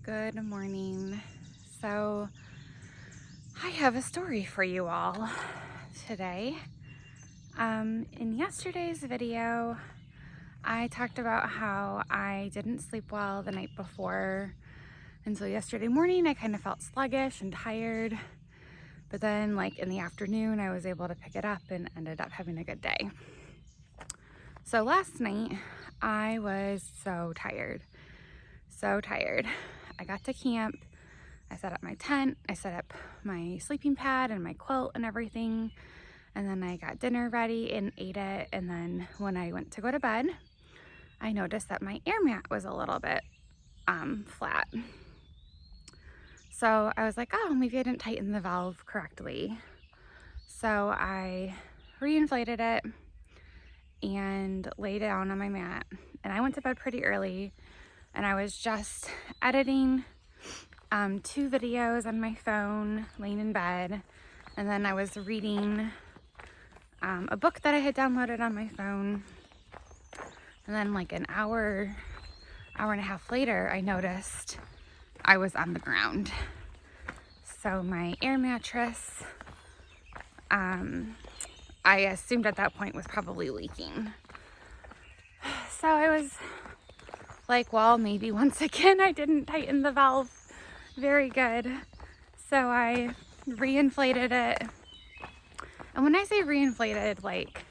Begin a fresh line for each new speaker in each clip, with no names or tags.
Good morning. So I have a story for you all today. In yesterday's video, I talked about how I didn't sleep well the night before. And so yesterday morning, I kind of felt sluggish and tired. But then like in the afternoon, I was able to pick it up and ended up having a good day. So last night, I was so tired. I got to camp, I set up my tent, I set up my sleeping pad and my quilt and everything, and then I got dinner ready and ate it. And then when I went to go to bed, I noticed that my air mat was a little bit flat. So I was like, oh, maybe I didn't tighten the valve correctly. So I reinflated it and lay down on my mat, and I went to bed pretty early. And I was just editing 2 videos on my phone, laying in bed. And then I was reading a book that I had downloaded on my phone. And then like an hour and a half later, I noticed I was on the ground. So my air mattress, I assumed at that point was probably leaking. So I was like, well, maybe once again I didn't tighten the valve very good. So I reinflated it. And when I say reinflated, like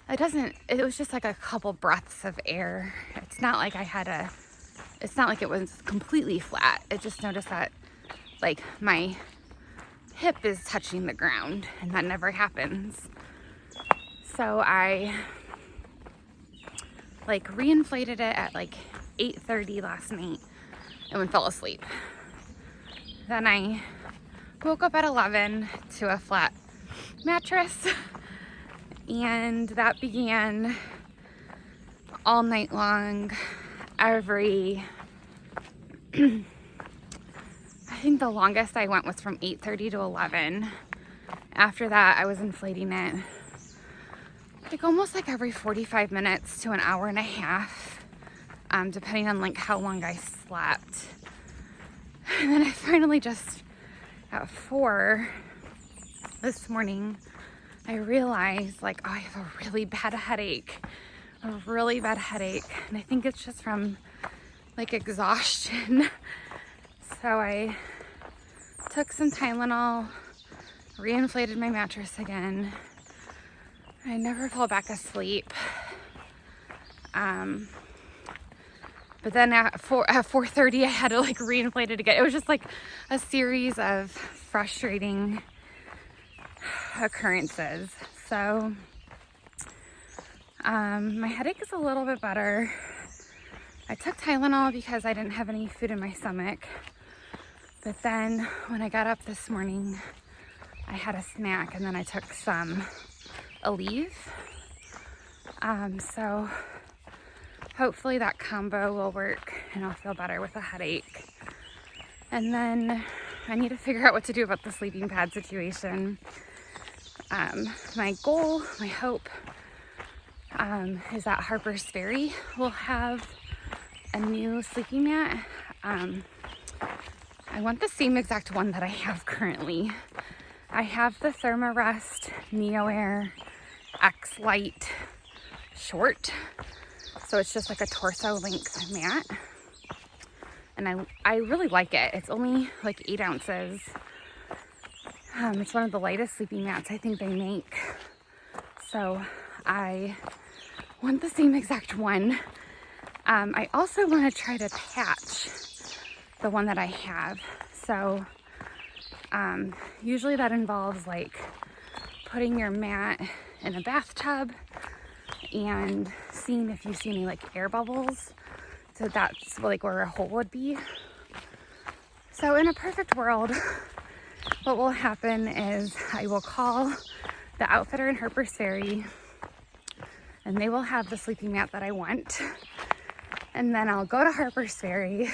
it was just like a couple breaths of air. It's not like it's not like it was completely flat. I just noticed that like my hip is touching the ground, and that never happens. So I like reinflated it at like 8:30 last night and then fell asleep. Then I woke up at 11 to a flat mattress, and that began all night long. I think the longest I went was from 8:30 to 11. After that, I was inflating it like almost like every 45 minutes to an hour and a half, depending on like how long I slept. And then I finally just at 4 this morning, I realized like, oh, I have a really bad headache. And I think it's just from like exhaustion. So I took some Tylenol, reinflated my mattress again. I never fell back asleep. But then at 4:30, I had to like reinflate it again. It was just like a series of frustrating occurrences. So my headache is a little bit better. I took Tylenol because I didn't have any food in my stomach. But then when I got up this morning, I had a snack, and then I took some Aleve. So hopefully that combo will work and I'll feel better with a headache. And then I need to figure out what to do about the sleeping pad situation. My goal, my hope, is that Harper's Ferry will have a new sleeping mat. I want the same exact one that I have currently. I have the Thermarest Neo Air X Lite short. So it's just like a torso length mat. And I really like it. It's only like 8 ounces. It's one of the lightest sleeping mats I think they make. So I want the same exact one. I also want to try to patch the one that I have. So usually that involves like putting your mat in a bathtub and seeing if you see any like air bubbles. So that's like where a hole would be. So in a perfect world, what will happen is I will call the outfitter in Harper's Ferry, and they will have the sleeping mat that I want. And then I'll go to Harper's Ferry.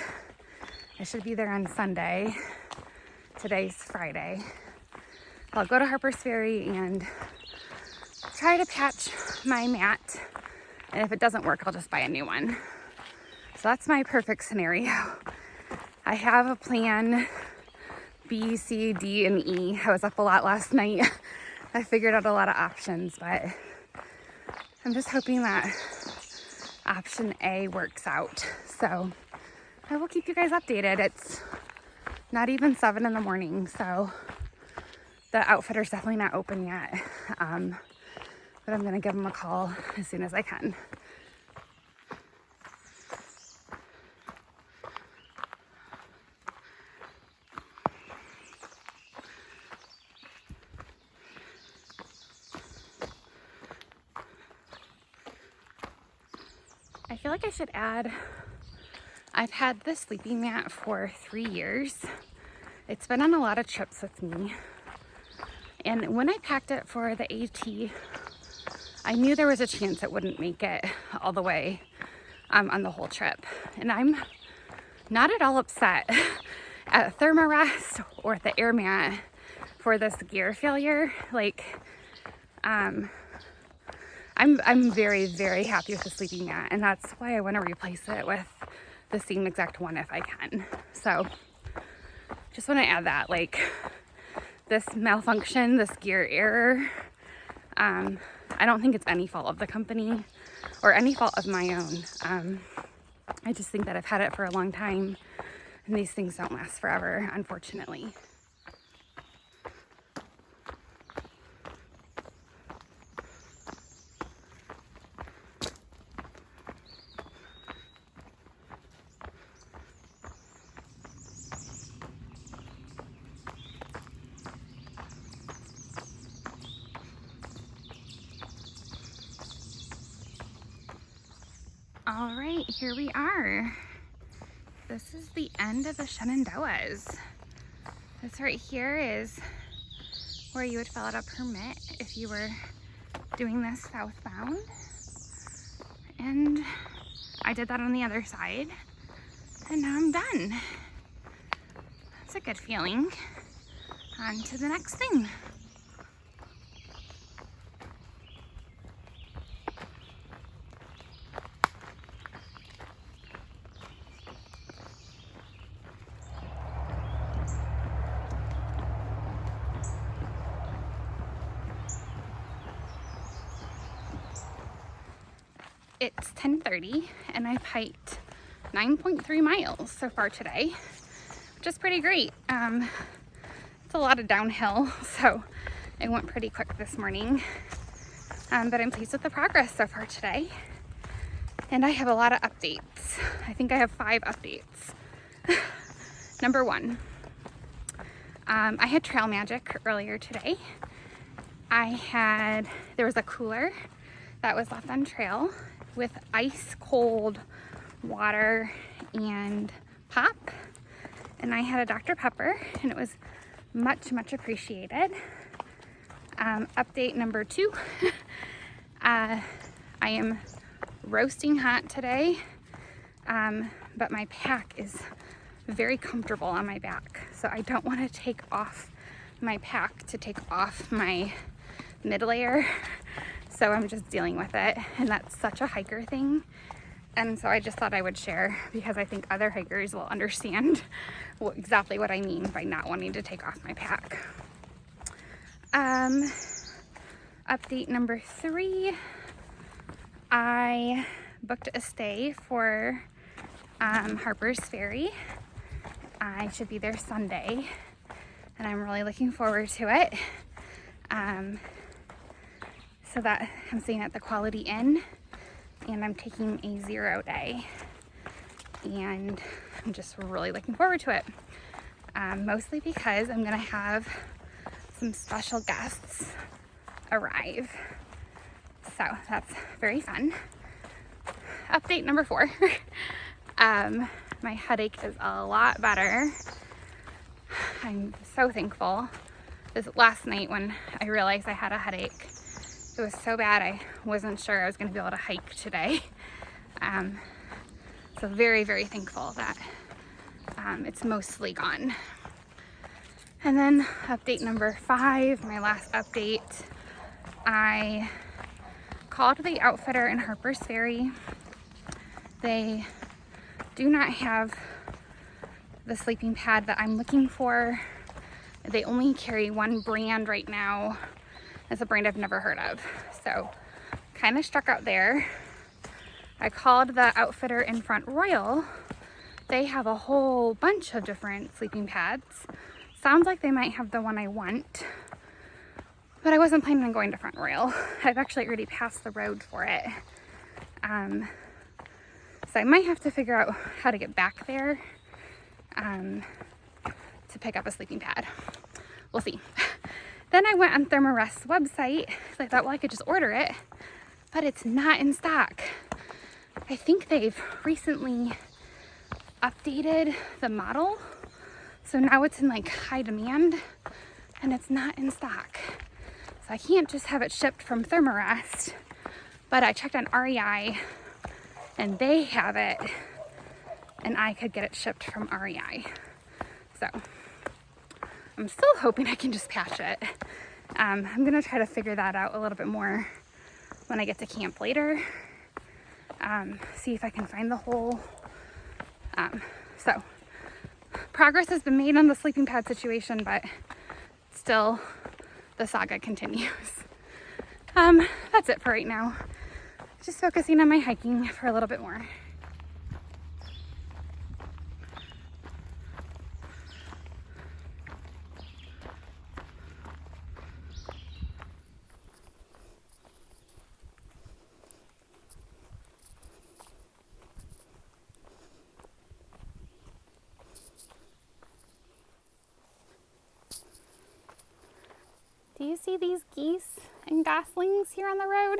I should be there on Sunday. Today's Friday. I'll go to Harper's Ferry and try to patch my mat. And if it doesn't work, I'll just buy a new one. So that's my perfect scenario. I have a plan B, C, D, and E. I was up a lot last night. I figured out a lot of options, but I'm just hoping that option A works out. So I will keep you guys updated. It's not even 7 in the morning, so the outfitter's definitely not open yet. But I'm gonna give them a call as soon as I can. I feel like I should add, I've had this sleeping mat for 3 years. It's been on a lot of trips with me. And when I packed it for the AT, I knew there was a chance it wouldn't make it all the way on the whole trip. And I'm not at all upset at Thermarest or the air mat for this gear failure. Like, I'm very, very happy with the sleeping mat, and that's why I want to replace it with the same exact one if I can. So just want to add that, like, this malfunction, this gear error, I don't think it's any fault of the company or any fault of my own. I just think that I've had it for a long time, and these things don't last forever, unfortunately. All right, here we are. This is the end of the Shenandoahs. This right here is where you would fill out a permit if you were doing this southbound. And I did that on the other side, and now I'm done. That's a good feeling. On to the next thing. It's 10:30 and I've hiked 9.3 miles so far today, which is pretty great. It's a lot of downhill, so I went pretty quick this morning, but I'm pleased with the progress so far today. And I have a lot of updates. I think I have 5 updates. Number 1, I had trail magic earlier today. There was a cooler that was left on trail with ice cold water and pop, and I had a Dr. Pepper, and it was much, much appreciated. Update number 2, I am roasting hot today, but my pack is very comfortable on my back, so I don't want to take off my pack to take off my mid layer. So I'm just dealing with it, and that's such a hiker thing. And so I just thought I would share, because I think other hikers will understand exactly what I mean by not wanting to take off my pack. Update number 3, I booked a stay for Harper's Ferry. I should be there Sunday, and I'm really looking forward to it. So that I'm staying at the Quality Inn, and I'm taking a 0 day, and I'm just really looking forward to it. Mostly because I'm gonna have some special guests arrive, so that's very fun. Update number 4, my headache is a lot better. I'm so thankful. This last night when I realized I had a headache, it was so bad I wasn't sure I was going to be able to hike today. So very, very thankful that it's mostly gone. And then update number 5, my last update, I called the outfitter in Harper's Ferry. They do not have the sleeping pad that I'm looking for. They only carry one brand right now. It's a brand I've never heard of. So kind of struck out there. I called the outfitter in Front Royal. They have a whole bunch of different sleeping pads. Sounds like they might have the one I want, but I wasn't planning on going to Front Royal. I've actually already passed the road for it. So I might have to figure out how to get back there to pick up a sleeping pad. We'll see. Then I went on Thermarest's website because I thought, well, I could just order it, but it's not in stock. I think they've recently updated the model, so now it's in like high demand and it's not in stock. So I can't just have it shipped from Thermarest, but I checked on REI and they have it and I could get it shipped from REI. So I'm still hoping I can just patch it. I'm gonna try to figure that out a little bit more when I get to camp later. See if I can find the hole. So progress has been made on the sleeping pad situation, but still the saga continues. That's it for right now. Just focusing on my hiking for a little bit more. Do you see these geese and goslings here on the road?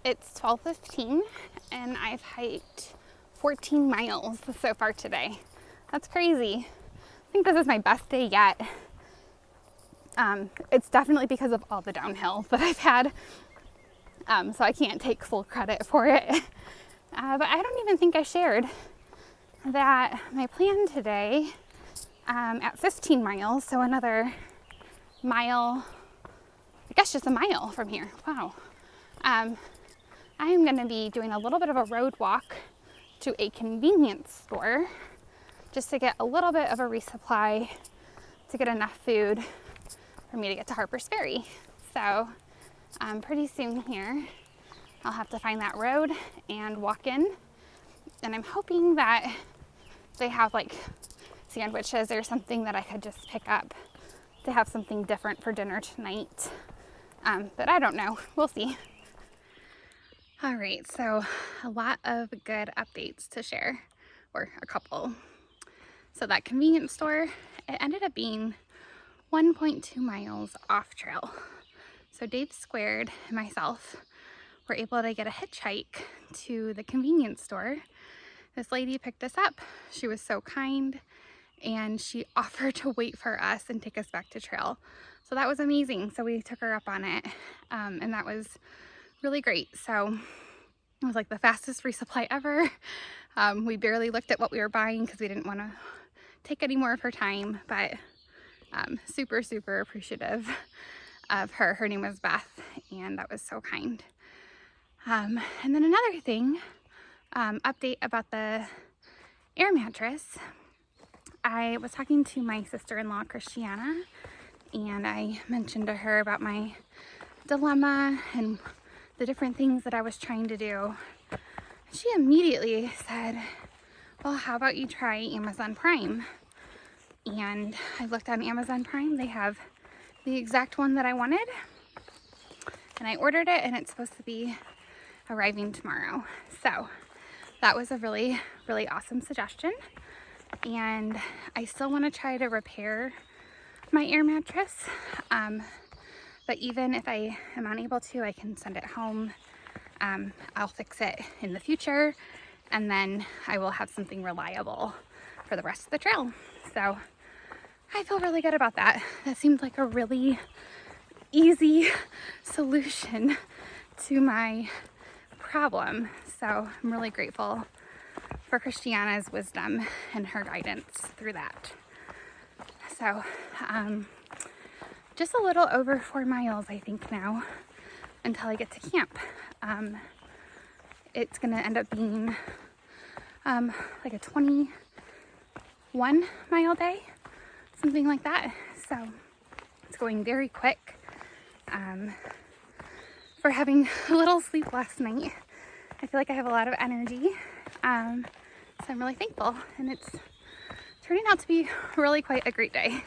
It's 12:15 and I've hiked 14 miles so far today. That's crazy. I think this is my best day yet. It's definitely because of all the downhill that I've had. So I can't take full credit for it. But I don't even think I shared that my plan today at 15 miles, so another mile, I guess just a mile from here. Wow. I am going to be doing a little bit of a road walk to a convenience store just to get a little bit of a resupply to get enough food for me to get to Harper's Ferry. So pretty soon here I'll have to find that road and walk in, and I'm hoping that they have like sandwiches or something that I could just pick up to have something different for dinner tonight. But I don't know. We'll see. All right, so a lot of good updates to share, or a couple. So that convenience store, it ended up being 1.2 miles off trail. So Dave Squared and myself were able to get a hitchhike to the convenience store. This lady picked us up. She was so kind and she offered to wait for us and take us back to trail. So that was amazing. So we took her up on it, and that was really great. So it was like the fastest resupply ever. We barely looked at what we were buying because we didn't want to take any more of her time, but super, super appreciative of her. Her name was Beth, and that was so kind. And then another thing, update about the air mattress. I was talking to my sister-in-law, Christiana, and I mentioned to her about my dilemma and the different things that I was trying to do. She immediately said, well, how about you try Amazon Prime? And I looked on Amazon Prime. They have the exact one that I wanted, and I ordered it, and it's supposed to be arriving tomorrow. So that was a really, really awesome suggestion. And I still want to try to repair my air mattress. But even if I am unable to, I can send it home. I'll fix it in the future, and then I will have something reliable for the rest of the trail. So I feel really good about that. That seemed like a really easy solution to my problem. So I'm really grateful for Christiana's wisdom and her guidance through that. So just a little over 4 miles, I think, now until I get to camp. it's gonna end up being like a 21-mile day, something like that. So it's going very quick. For having a little sleep last night, I feel like I have a lot of energy. So I'm really thankful, and it's turning out to be really quite a great day.